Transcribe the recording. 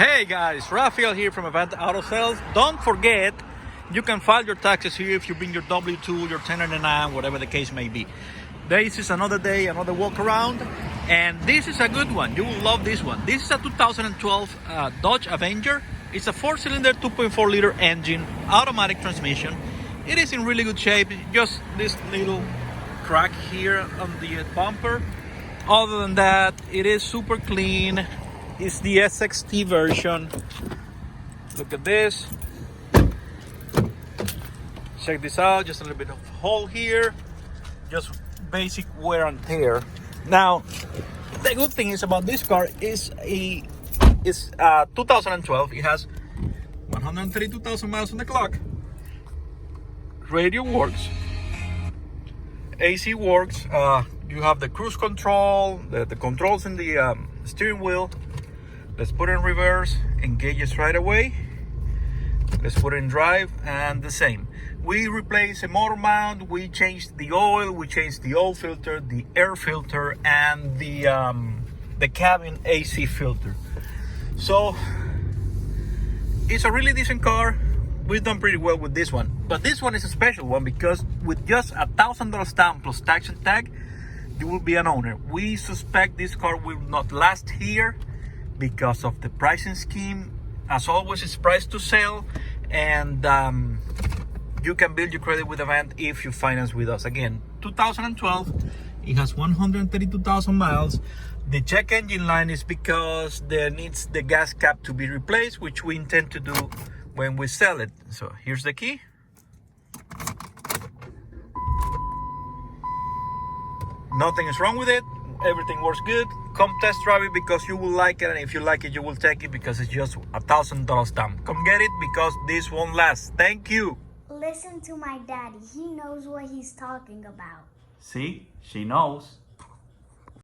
Hey guys, Rafael here from Avant Auto Sales. Don't forget, you can file your taxes here if you bring your W-2, your 1099, whatever the case may be. This is another day, another walk around, and this is a good one. You will love this one. This is a 2012 Dodge Avenger. It's a 4-cylinder, 2.4-liter engine, automatic transmission. It is in really good shape. Just this little crack here on the bumper. Other than that, it is super clean. It's the SXT version. Look at this. Check this out. Just a little bit of hole here. Just basic wear and tear. Now, the good thing is about this car is 2012. It has 132,000 miles on the clock. Radio works. AC works. You have the cruise control, the controls in the steering wheel. Let's put it in reverse, engages right away. Let's put it in drive, and the same. We replaced a motor mount, we changed the oil, we changed the oil filter, the air filter, and the cabin AC filter. So it's a really decent car. We've done pretty well with this one. But this one is a special one because with just $1,000 down plus tax and tag, you will be an owner. We suspect this car will not last here because of the pricing scheme. As always, it's priced to sell, and you can build your credit with Avant if you finance with us. Again, 2012, it has 132,000 miles. The check engine line is because there needs the gas cap to be replaced, which we intend to do when we sell it. So here's the key. Nothing is wrong with it. Everything works good. Come test drive it because you will like it, and if you like it, you will take it because it's just $1,000 down. Come get it because this won't last. Thank you. Listen to my daddy. He knows what he's talking about. See, she knows.